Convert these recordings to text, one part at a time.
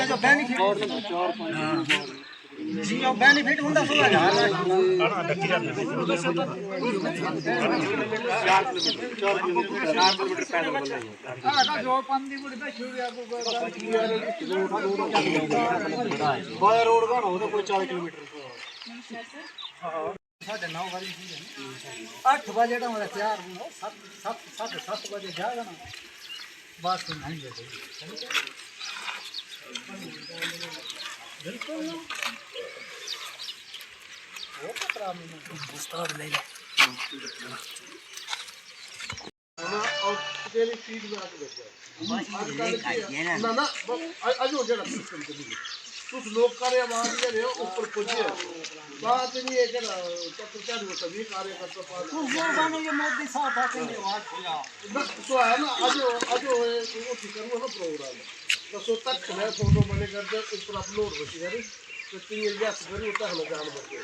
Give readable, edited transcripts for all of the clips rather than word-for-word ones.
जो बेनिफिट जी जो बेनिफिट होता 16,000 जो पंदी बुढ़ पे छुड़िया को बाय रोड का ना हो तो कोई 4 किलोमीटर हां 9:30 वाली 8 बजे तो हमारा तैयार हो 7 बजे जाएगा ना बात तो नहीं है बिल्कुल वो पत्रा में उस्ताद ले ले और तेरी फीड में आके बैठ जाए ना ना आजो जरा सिस्टम के लिए कुछ लोग कार्य आवाज दे रहे हो ऊपर पहुंचे बात नहीं है जरा तो क्या हो सभी कार्यकर्ता पास वो गाने ये मोदी साहब आके आवाज दिया तो है ना आजो वो करो ना प्रोग्राम तो सो तक मैं फोटो बने कर दे ऊपर अपलोड होती है तो तीन या करी होता है जान बचे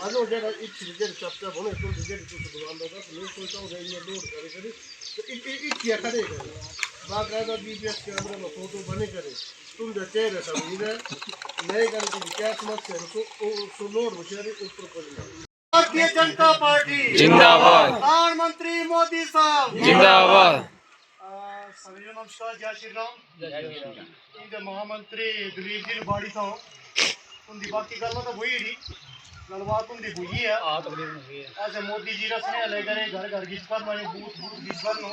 आजो जरा इच जर चैप्टर बने तो जर कुछ दुकान होगा तो मैं सोचता हूं ये लोड करे तो इच क्या करे बाकायदा बीपीएस कैमरे में फोटो बने करे तुम जो चेहरे सब इधर नए करके क्या समस्या है तो लोड होती ऊपर पड़ना भारतीय जनता पार्टी जिंदाबाद। प्रधानमंत्री मोदी साहब जिंदाबाद। सभी नमस्कार जय श्री राम इनके महामंत्री दिलीप जी बाड़ी था उनकी बाकी गल तो हुई नहीं गलबात उनकी हुई है अच्छा मोदी जी का स्नेह लेकर घर घर गिस पर मैंने बूथ गिस पर नो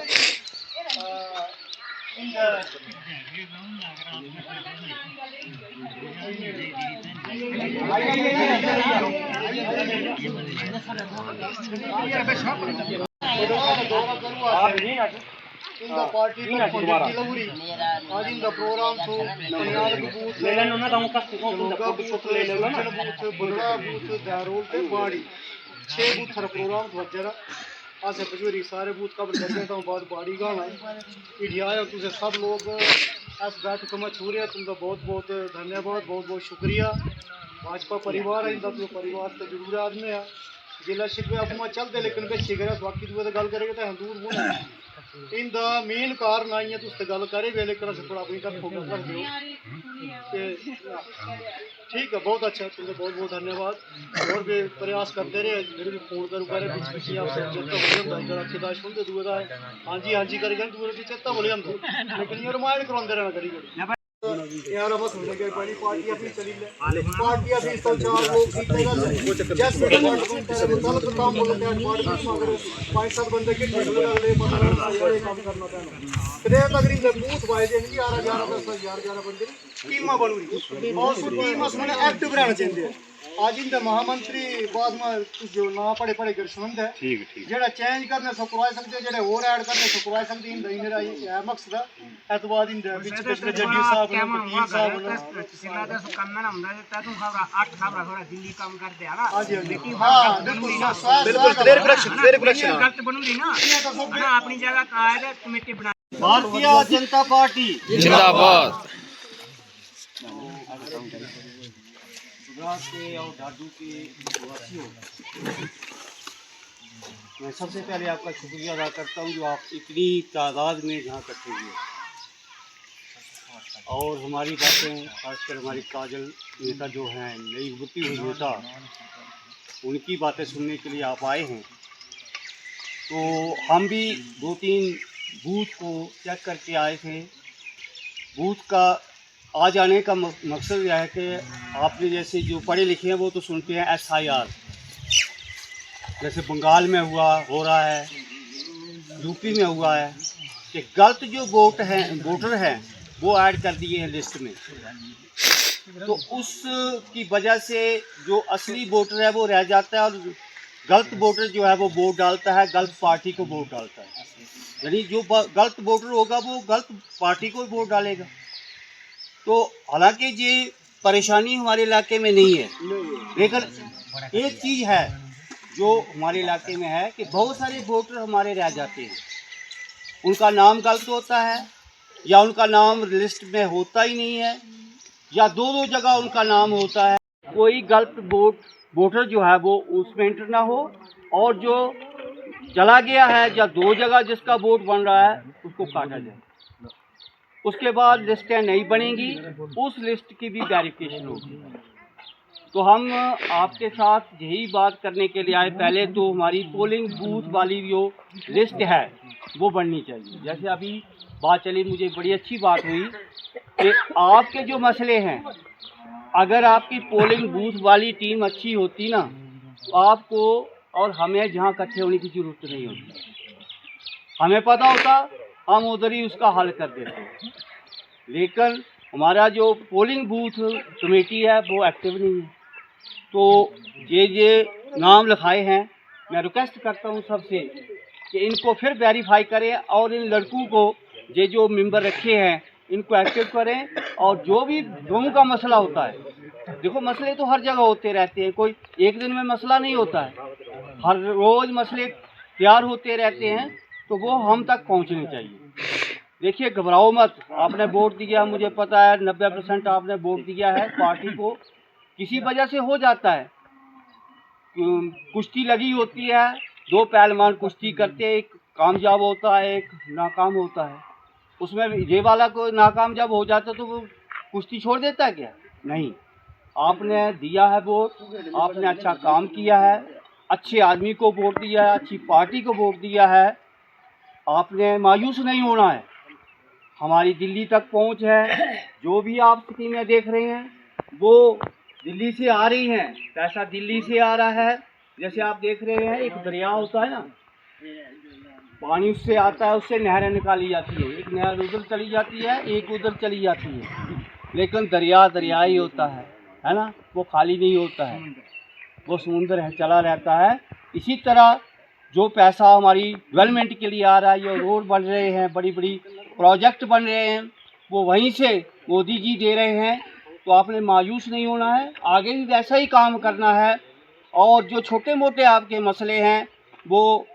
इनका पार्टी आज इनका प्रोग्राम तो ले लेना ना तो बूथ ले लेना ना बड़ा बूथ दारोल ते बाड़ी 6 बूथ का प्रोग्राम तो जरा आज बजुरी सारे बूथ कवर कर देता हूं बाद बाड़ी गाना इंडिया आए तुझे सब लोग आज बैठक में छूरे तुमका बहुत धन्यवाद बहुत शुक्रिया भाजपा परिवार है इनका तो परिवार तो जरूर आदमी है जिला शिप में अपना चलते लेकिन बेची गया बाकी दूसरे गल करेंगे तो दूर बोले इनका मेन कारण आई है तुझसे गल करे वे लेकर थोड़ा अपनी तरफ फोकस कर दो ठीक है बहुत अच्छा तुमसे बहुत धन्यवाद और भी प्रयास करते रहे मेरे भी फोन करूँ करे बीच बीच आपसे चेता बोले खिदाश सुनते दूसरा हाँ जी करेगा दूसरे चेता बोले हम लेकिन ये रामायण करवाते रहना करी यार बस होने के बड़ी पार्टी अपनी चली ले पार्टी अभी तो चार लोग जैसे मुताबिक काम बोलते हैं पार्टी अगर 5-7 बंदे के ठेके लगा ले पता नहीं काम करना था तेरे तकरीब से बूथ वाइज 11 बंदे टीमां बनूरी और सो टीम उसमें एक्टिव रहना चाहिए आज इन महामंत्री बाद में जो ना पड़े गरसमंद है ठीक जेड़ा चेंज करने सो करवा सकते जेड़े और ऐड करने सो करवा सकते इन मेरा ये मकसद है एतबाद इन बीच जड्डी साहब वकील साहब सिला तो काम ना ਹੁੰਦਾ ਦਿੱਤਾ ਤੂੰ ਖਬਰ 8 ਖਬਰ ਥੋੜਾ ਦਿੱਲੀ ਕੰਮ ਕਰਦੇ ਆ ਨਾ हां बिल्कुल क्लियर कलेक्शन गलत बनूंगी ना अपनी जगह कायदे कमेटी बना भारतीय जनता पार्टी जिंदाबाद। के और डाडू के वासियों मैं सबसे पहले आपका शुक्रिया अदा करता हूं जो आप इतनी तादाद में यहाँ इकट्ठे हुए और हमारी बातें खासकर हमारी काजल नेता जो हैं नई उभरती हुई नेता उनकी बातें सुनने के लिए आप आए हैं तो हम भी 2-3 बूथ को चेक करके आए थे। बूथ का आ जाने का मकसद यह है कि आपने जैसे जो पढ़े लिखे हैं वो तो सुनते हैं SIR जैसे बंगाल में हो रहा है यूपी में हुआ है कि गलत जो वोटर हैं वो ऐड कर दिए हैं लिस्ट में तो उसकी वजह से जो असली वोटर है वो रह जाता है और गलत वोटर जो है वो वोट डालता है गलत पार्टी को वोट डालता है यानी जो गलत वोटर होगा वो गलत पार्टी को वोट डालेगा। तो हालांकि ये परेशानी हमारे इलाके में नहीं है लेकिन एक चीज़ है जो हमारे इलाके में है कि बहुत सारे वोटर हमारे रह जाते हैं उनका नाम गलत होता है या उनका नाम लिस्ट में होता ही नहीं है, या दो दो जगह उनका नाम होता है। कोई गलत वोटर जो है वो उसमें एंटर ना हो, और जो चला गया है या दो जगह जिसका वोट बन रहा है उसको काटा जाए। उसके बाद लिस्टें नहीं बनेंगी, उस लिस्ट की भी वेरिफिकेशन होगी। तो हम आपके साथ यही बात करने के लिए आए। पहले तो हमारी पोलिंग बूथ वाली जो लिस्ट है वो बननी चाहिए। जैसे अभी बात चली, मुझे बड़ी अच्छी बात हुई कि आपके जो मसले हैं, अगर आपकी पोलिंग बूथ वाली टीम अच्छी होती ना, तो आपको और हमें जहाँ इकट्ठे होने की ज़रूरत नहीं होती। हमें पता होता, हम उधर ही उसका हल कर देते। लेकिन हमारा जो पोलिंग बूथ कमेटी है वो एक्टिव नहीं है। तो ये नाम लिखाए हैं, मैं रिक्वेस्ट करता हूँ सबसे कि इनको फिर वेरीफाई करें, और इन लड़कों को ये जो मेंबर रखे हैं इनको एक्टिव करें। और जो भी गाँव का मसला होता है, देखो मसले तो हर जगह होते रहते हैं, कोई एक दिन में मसला नहीं होता है, हर रोज़ मसले तैयार होते रहते हैं, तो वो हम तक पहुँचने चाहिए। देखिए, घबराओ मत, आपने वोट दिया, मुझे पता है 90% आपने वोट दिया है पार्टी को, किसी वजह से हो जाता है, कुश्ती लगी होती है, दो पहलवान कुश्ती करते हैं, एक कामयाब होता है एक नाकाम होता है। उसमें ये वाला को नाकाम जब हो जाता तो वो कुश्ती छोड़ देता है क्या? नहीं, आपने दिया है वोट, आपने अच्छा काम किया है, अच्छे आदमी को वोट दिया है, अच्छी पार्टी को वोट दिया है, आपने मायूस नहीं होना है। हमारी दिल्ली तक पहुंच है, जो भी आप स्कीमें देख रहे हैं वो दिल्ली से आ रही हैं, पैसा दिल्ली से आ रहा है। जैसे आप देख रहे हैं, एक दरिया होता है ना, पानी उससे आता है, उससे नहरें निकाली जाती है, एक नहर उधर चली जाती है, एक उधर चली जाती है, लेकिन दरिया दरिया ही होता है ना, वो खाली नहीं होता है, वो समुंदर है चला रहता है। इसी तरह जो पैसा हमारी डेवलपमेंट के लिए आ रहा है, जो रोड बन रहे हैं, बड़ी बड़ी प्रोजेक्ट बन रहे हैं, वो वहीं से मोदी जी दे रहे हैं। तो आपने मायूस नहीं होना है, आगे भी वैसा ही काम करना है। और जो छोटे मोटे आपके मसले हैं वो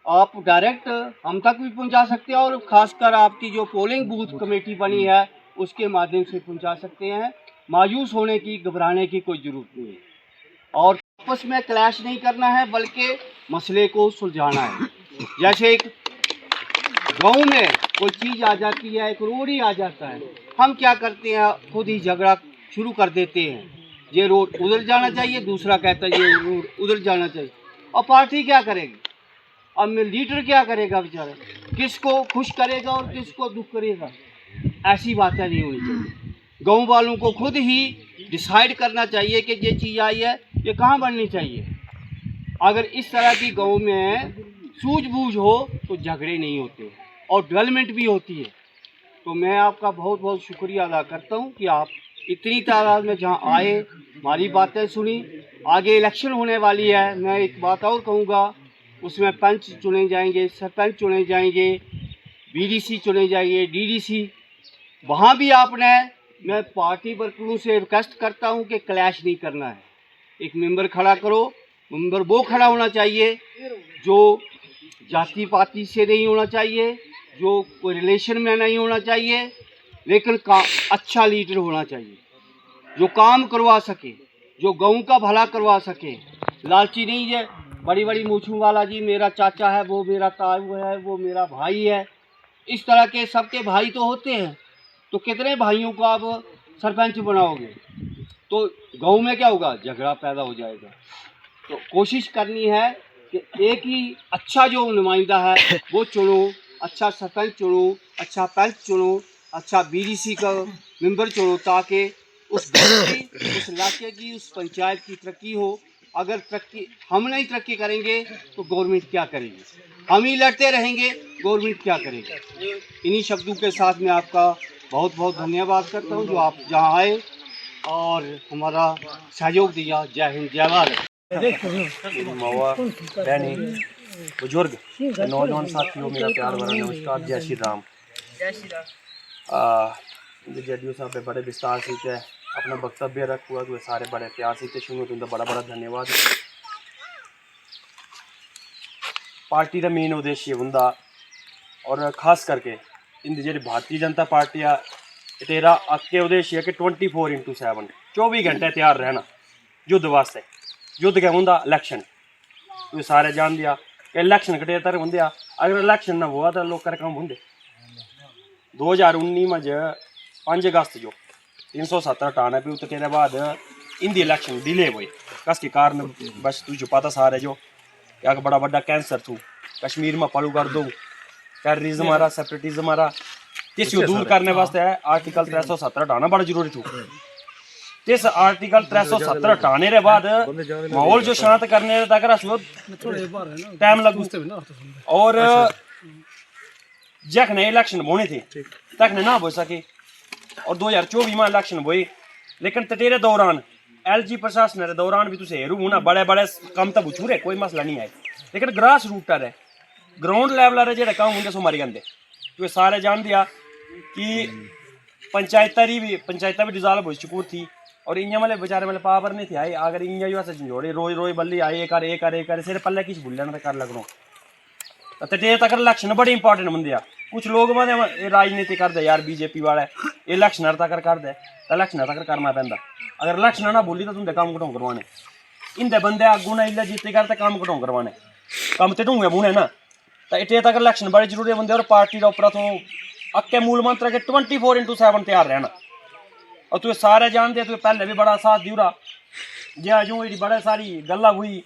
आप डायरेक्ट हम तक भी पहुंचा सकते हैं, और ख़ासकर आपकी जो पोलिंग बूथ कमेटी बनी है उसके माध्यम से पहुंचा सकते हैं। मायूस होने की, घबराने की कोई ज़रूरत नहीं है, और आपस में क्लैश नहीं करना है, बल्कि मसले को सुलझाना है। जैसे एक गांव में कोई चीज़ आ जाती है, एक रोड ही आ जाता है, हम क्या करते हैं, खुद ही झगड़ा शुरू कर देते हैं, ये रोड उधर जाना चाहिए, दूसरा कहता है ये रोड उधर जाना चाहिए। और पार्टी क्या करेगी? अब लीडर क्या करेगा बेचारा? किसको खुश करेगा और किसको दुख करेगा? ऐसी बातें नहीं होनी चाहिए। गाँव वालों को खुद ही डिसाइड करना चाहिए कि ये चीज़ आई है, ये कहाँ बननी चाहिए। अगर इस तरह की गाँव में सूझबूझ हो तो झगड़े नहीं होते और डेवलपमेंट भी होती है। तो मैं आपका बहुत बहुत शुक्रिया अदा करता हूँ कि आप इतनी तादाद में जहाँ आए, हमारी बातें सुनी। आगे इलेक्शन होने वाली है, मैं एक बात और कहूँगा, उसमें पंच चुने जाएंगे, सरपंच चुने जाएंगे, बीडीसी चुने जाएंगे, डीडीसी। वहाँ भी आपने, मैं पार्टी वर्करों से रिक्वेस्ट करता हूँ कि क्लैश नहीं करना है। एक मेंबर खड़ा करो, मेंबर वो खड़ा होना चाहिए जो जाति पाति से नहीं होना चाहिए, जो कोई रिलेशन में नहीं होना चाहिए, लेकिन अच्छा लीडर होना चाहिए, जो काम करवा सके, जो गाँव का भला करवा सके। लालची नहीं है, बड़ी बड़ी मूछों वाला जी मेरा चाचा है, वो मेरा ताऊ है, वो मेरा भाई है, इस तरह के सबके भाई तो होते हैं। तो कितने भाइयों को आप सरपंच बनाओगे? तो गाँव में क्या होगा? झगड़ा पैदा हो जाएगा। तो कोशिश करनी है कि एक ही अच्छा जो नुमाइंदा है वो चुनो, अच्छा सरपंच चुनो, अच्छा पंच चुनो, अच्छा बीडीसी का मेंबर चुनो, ताकि उस इलाके की, उस पंचायत की तरक्की हो। अगर तरक्की हम नहीं तरक्की करेंगे तो गवर्नमेंट क्या करेगी? हम ही लड़ते रहेंगे, गवर्नमेंट क्या करेगी? इन्हीं शब्दों के साथ मैं आपका बहुत बहुत धन्यवाद करता हूँ जो आप जहाँ आए और हमारा सहयोग दिया। जय हिंद, जय भारत। मावा, बहनी, बुजुर्ग, नौजवान साथियों, मेरा प्यार भरा नमस्कार। जय श्री राम। जय श्री राम। जदयू साहब बड़े विस्तार से अपना वक्तव्य रख हुआ, तो सारे बड़े प्यार से सुनो, तो बड़ा बड़ा धन्यवाद। पार्टी का मेन उद्देश्य होंदा, और खास करके इंदी जेह्ड़ी भारतीय जनता पार्टी आ तेरा अक्के उद्देश्य है कि 24/7 24 घंटे तैयार रहना युद्ध वास्ते। युद्ध क्या होंदा इलैक्शन, तुम सारे जान दिया कि इलैक्शन कटे तर होंदे आ, अगर इलैक्शन ना हुआ तो लोग कम होंदे। 2019 में 5 अगस्त जो 370 हटाना पे तो तेरे बाद इंदी इलैक्शन डिले हुए कस के कारण बस तुझे पता सारे जो एक बड़ा बड़ा कैंसर थू कश्मीर में पलू कर दो टेररिज्म आ रहा सेपरेटिज्म आ रहा तिस दूर करने वास्ते आर्टिकल 370 हटाना बड़ा जरूरी थू। इस आर्टिकल 370 हटाने के बाद माहौल जो शांत करने तक टाइम लगू और जखने इलेक्शन होने थे तखने ना हो सके और 2024 में इलेक्शन हुई। लेकिन तेरे दौरान LG प्रशासन के दौरान भी तुझे हेरू ना बड़े बड़े कम तो बुछूरे कोई मसला नहीं है, लेकिन ग्रास रूट पर है ग्राउंड लेवल पर जो काम होंगे सो मरी गंदे। तो सारे जान दिया कि पंचायत भी डिजॉल्व हो चुकी थी और इं मतलब बेचारे मतलब पावर नहीं थे आए अगर इं जो झंझोड़े रोज रोज बल्ली आए कर सिर पल्ले किस भूल लेना कर लगना तो तेरे तक इलैक्शन बड़े इंपॉर्टेंट बंदे आ। कुछ लोग मतलब राजनीति करते यार बीजेपी वाले इलैक्शन तक कर दे तो इलैक्शन तक करना पैंदा, अगर इलैक्शन ना बोली तो तुंदे काम घटों करवाने इंदे बंदे अगू ना इले जीते करते काम घटों करवाने कम तो ढूंगे बूने ना तो इतने तक इलैक्शन बड़े जरूरी बंदे और पार्टी का उपरा तो अक्के मूल मंत्र के 24/7 तैयार रहना। और तू सारे जानते तू पहले भी बड़ा साथ दिया जो जी बड़े सारी गल्ला हुई